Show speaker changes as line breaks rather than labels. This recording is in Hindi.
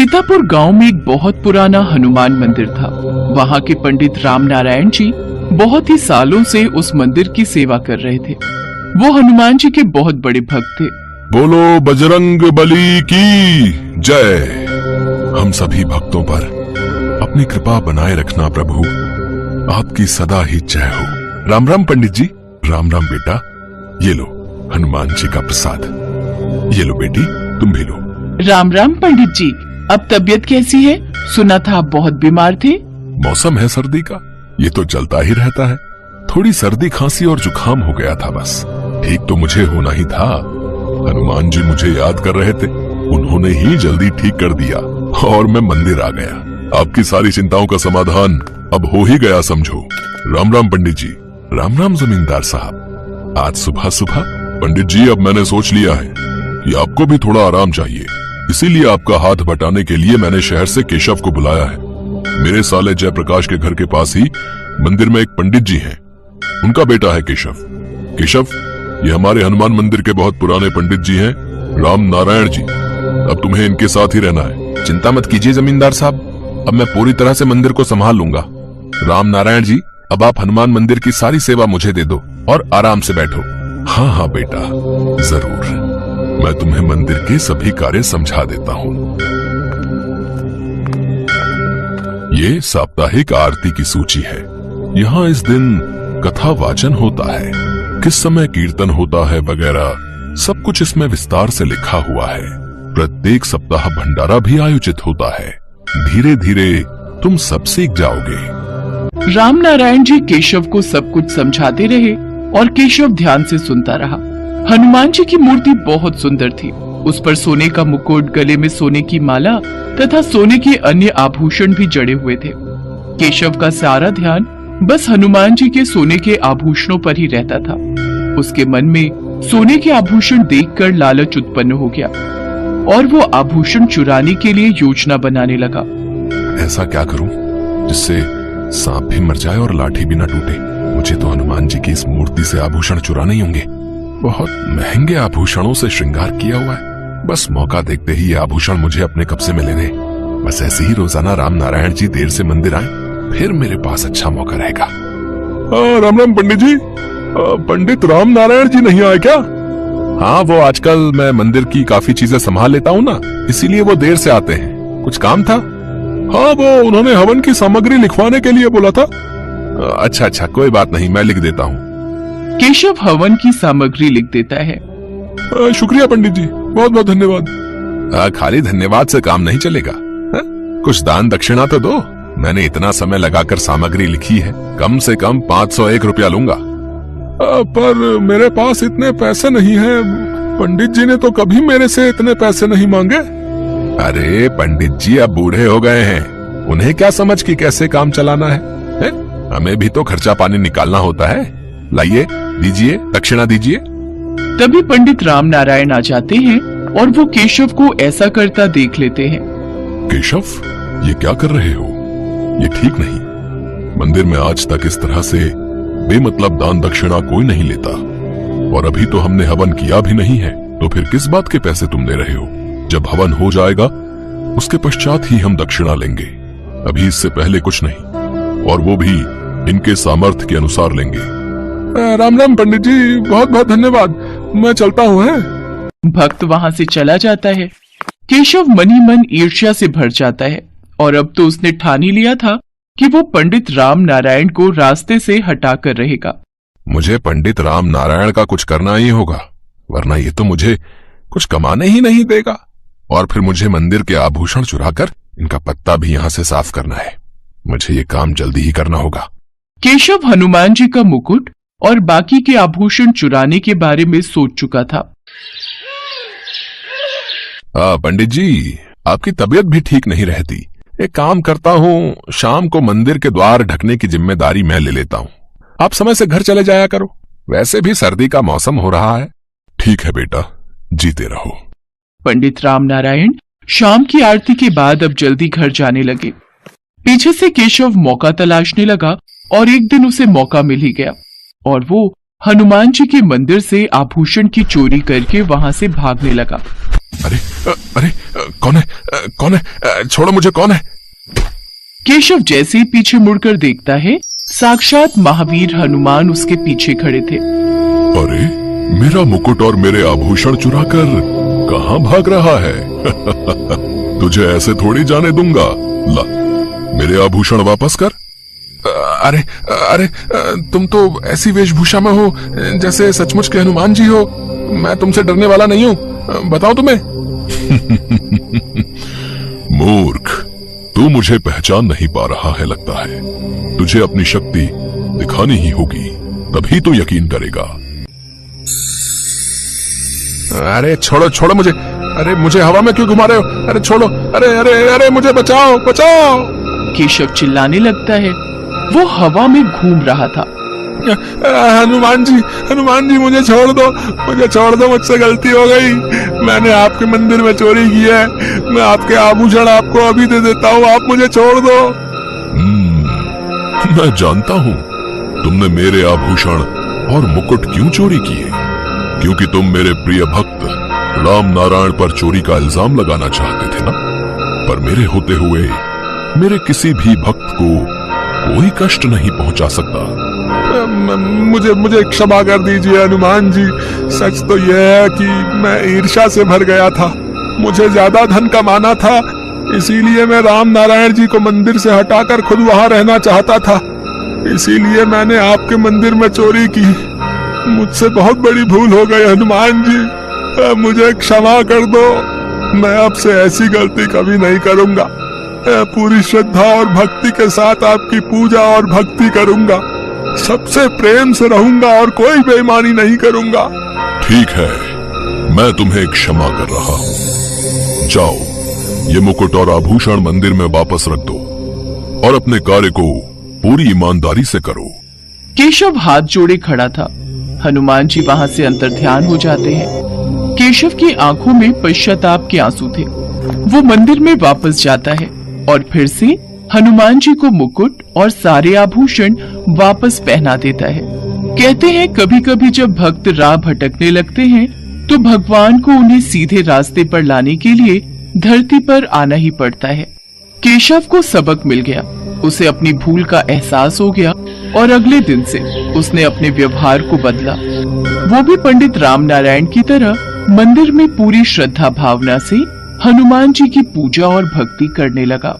सीतापुर गांव में एक बहुत पुराना हनुमान मंदिर था। वहां के पंडित राम नारायण जी बहुत ही सालों से उस मंदिर की सेवा कर रहे थे। वो हनुमान जी के बहुत बड़े भक्त थे।
बोलो बजरंग बली की जय। हम सभी भक्तों पर अपनी कृपा बनाए रखना प्रभु, आपकी सदा ही जय हो। राम राम पंडित जी। राम राम बेटा, ये लो हनुमान जी का प्रसाद। ये लो बेटी, तुम भी लो।
राम राम पंडित जी, अब तबीयत कैसी है? सुना था आप बहुत बीमार थे।
मौसम है सर्दी का, ये तो चलता ही रहता है। थोड़ी सर्दी खांसी और जुकाम हो गया था बस। ठीक तो मुझे होना ही था। हनुमान जी मुझे याद कर रहे थे, उन्होंने ही जल्दी ठीक कर दिया और मैं मंदिर आ गया। आपकी सारी चिंताओं का समाधान अब हो ही गया समझो। राम राम पंडित जी। राम राम जमींदार साहब। आज सुबह सुबह पंडित जी, अब मैंने सोच लिया है कि आपको भी थोड़ा आराम चाहिए, इसीलिए आपका हाथ बटाने के लिए मैंने शहर से केशव को बुलाया है। मेरे साले जयप्रकाश के घर के पास ही मंदिर में एक पंडित जी हैं, उनका बेटा है केशव। केशव, ये हमारे हनुमान मंदिर के बहुत पुराने पंडित जी हैं, राम नारायण जी। अब तुम्हें इनके साथ ही रहना है।
चिंता मत कीजिए जमींदार साहब, अब मैं पूरी तरह से मंदिर को संभाल लूंगा। राम नारायण जी, अब आप हनुमान मंदिर की सारी सेवा मुझे दे दो और आराम से बैठो।
हाँ हाँ बेटा, जरूर। मैं तुम्हें मंदिर के सभी कार्य समझा देता हूँ। ये साप्ताहिक आरती की सूची है। यहाँ इस दिन कथा वाचन होता है, किस समय कीर्तन होता है वगैरह सब कुछ इसमें विस्तार से लिखा हुआ है। प्रत्येक सप्ताह भंडारा भी आयोजित होता है। धीरे धीरे तुम सब सीख जाओगे।
राम नारायण जी केशव को सब कुछ समझाते रहे और केशव ध्यान से सुनता रहा। हनुमान जी की मूर्ति बहुत सुंदर थी। उस पर सोने का मुकुट, गले में सोने की माला तथा सोने के अन्य आभूषण भी जड़े हुए थे। केशव का सारा ध्यान बस हनुमान जी के सोने के आभूषणों पर ही रहता था। उसके मन में सोने के आभूषण देखकर लालच उत्पन्न हो गया और वो आभूषण चुराने के लिए योजना बनाने लगा।
ऐसा क्या करूं जिससे सांप भी मर जाए और लाठी भी न टूटे? मुझे तो हनुमान जी की इस मूर्ति से आभूषण चुराने ही होंगे। बहुत महंगे आभूषणों से श्रृंगार किया हुआ है। बस मौका देखते ही ये आभूषण मुझे अपने कब्जे में लेने। बस ऐसे ही रोजाना राम नारायण जी देर से मंदिर आए, फिर मेरे पास अच्छा मौका रहेगा। राम राम पंडित जी। पंडित राम नारायण जी नहीं आए क्या?
हाँ, वो आजकल मैं मंदिर की काफी चीजें संभाल लेता हूँ ना, इसीलिए वो देर से आते हैं। कुछ काम था?
हाँ, वो उन्होंने हवन की सामग्री लिखवाने के लिए बोला था।
अच्छा, कोई बात नहीं, मैं लिख देता हूँ।
केशव हवन की सामग्री लिख देता है।
शुक्रिया पंडित जी, बहुत बहुत धन्यवाद।
खाली धन्यवाद से काम नहीं चलेगा। कुछ दान दक्षिणा तो दो। मैंने इतना समय लगाकर सामग्री लिखी है, कम से कम 501 रुपया लूंगा।
पर मेरे पास इतने पैसे नहीं हैं। पंडित जी ने तो कभी मेरे से इतने पैसे नहीं मांगे।
अरे पंडित जी अब बूढ़े हो गए हैं, उन्हें क्या समझ कि कैसे काम चलाना है? हमें भी तो खर्चा पानी निकालना होता है। लाइए, दीजिए, दक्षिणा दीजिए।
तभी पंडित राम नारायण आ जाते हैं और वो केशव को ऐसा करता देख लेते हैं।
केशव, ये क्या कर रहे हो? ये ठीक नहीं। मंदिर में आज तक इस तरह से बेमतलब दान दक्षिणा कोई नहीं लेता, और अभी तो हमने हवन किया भी नहीं है, तो फिर किस बात के पैसे तुम दे रहे हो? जब हवन हो जाएगा उसके पश्चात ही हम दक्षिणा लेंगे। अभी इससे पहले कुछ नहीं, और वो भी इनके सामर्थ्य के अनुसार लेंगे। राम राम पंडित जी, बहुत बहुत धन्यवाद। मैं चलता हूँ।
भक्त वहाँ से चला जाता है। केशव मन ही मन ईर्ष्या से भर जाता है और अब तो उसने ठान ही लिया था कि वो पंडित राम नारायण को रास्ते से हटा कर रहेगा।
मुझे पंडित राम नारायण का कुछ करना ही होगा, वरना ये तो मुझे कुछ कमाने ही नहीं देगा। और फिर मुझे मंदिर के आभूषण चुराकर इनका पत्ता भी यहाँ से साफ करना है। मुझे ये काम जल्दी ही करना होगा।
केशव हनुमान जी का मुकुट और बाकी के आभूषण चुराने के बारे में सोच चुका था।
पंडित जी, आपकी तबीयत भी ठीक नहीं रहती। एक काम करता हूँ, शाम को मंदिर के द्वार ढकने की जिम्मेदारी मैं ले लेता हूँ। आप समय से घर चले जाया करो, वैसे भी सर्दी का मौसम हो रहा है।
ठीक है बेटा, जीते रहो।
पंडित राम नारायण शाम की आरती के बाद अब जल्दी घर जाने लगे। पीछे से केशव मौका तलाशने लगा और एक दिन उसे मौका मिल ही गया और वो हनुमान जी के मंदिर से आभूषण की चोरी करके वहां से भागने लगा।
अरे कौन है? कौन है? छोड़ो मुझे, कौन है?
केशव जैसे ही पीछे मुड़कर देखता है, साक्षात महावीर हनुमान उसके पीछे खड़े थे।
अरे मेरा मुकुट और मेरे आभूषण चुराकर कहाँ भाग रहा है? तुझे ऐसे थोड़ी जाने दूंगा। ला, मेरे आभूषण वापस कर। अरे अरे तुम तो ऐसी वेशभूषा में हो जैसे सचमुच के हनुमान जी हो। मैं तुमसे डरने वाला नहीं हूँ, बताओ तुम्हें।
मूर्ख, तू मुझे पहचान नहीं पा रहा है लगता है। तुझे अपनी शक्ति दिखानी ही होगी, तभी तो यकीन करेगा।
अरे छोड़ो छोड़ो मुझे। अरे मुझे हवा में क्यों घुमा रहे हो? अरे छोड़ो। अरे अरे अरे मुझे बचाओ बचाओ।
केशव चिल्लाने लगता है। वो हवा में घूम रहा था।
हनुमान जी मुझे छोड़ दो, मुझसे गलती हो गई। मैंने आपके मंदिर में चोरी की है। मैं आपके आभूषण आपको अभी दे देता हूँ, आप मुझे छोड़ दो।
मैं जानता हूँ तुमने मेरे आभूषण और मुकुट क्यों चोरी किए। क्योंकि तुम मेरे प्रिय भक्त राम नारायण पर चोरी का इल्जाम लगाना चाहते थे ना। पर मेरे होते हुए मेरे किसी भी भक्त को कोई कष्ट नहीं पहुंचा सकता।
मुझे क्षमा कर दीजिए हनुमान जी। सच तो यह है कि मैं ईर्ष्या से भर गया था। मुझे ज्यादा धन कमाना था, इसीलिए मैं राम नारायण जी को मंदिर से हटाकर खुद वहां रहना चाहता था। इसीलिए मैंने आपके मंदिर में चोरी की। मुझसे बहुत बड़ी भूल हो गई हनुमान जी, मुझे क्षमा कर दो। मैं अब से ऐसी गलती कभी नहीं करूंगा। पूरी श्रद्धा और भक्ति के साथ आपकी पूजा और भक्ति करूंगा। सबसे प्रेम से रहूंगा और कोई बेईमानी नहीं करूंगा।
ठीक है, मैं तुम्हें क्षमा कर रहा हूं। जाओ, ये मुकुट और आभूषण मंदिर में वापस रख दो और अपने कार्य को पूरी ईमानदारी से करो।
केशव हाथ जोड़े खड़ा था। हनुमान जी वहां से अंतर्ध्यान हो जाते हैं। केशव की आंखों में पश्चाताप के आंसू थे। वो मंदिर में वापस जाता है और फिर से हनुमान जी को मुकुट और सारे आभूषण वापस पहना देता है। कहते हैं कभी कभी जब भक्त राह भटकने लगते हैं तो भगवान को उन्हें सीधे रास्ते पर लाने के लिए धरती पर आना ही पड़ता है। केशव को सबक मिल गया। उसे अपनी भूल का एहसास हो गया और अगले दिन से उसने अपने व्यवहार को बदला। वो भी पंडित राम नारायण की तरह मंदिर में पूरी श्रद्धा भावना से हनुमान जी की पूजा और भक्ति करने लगा।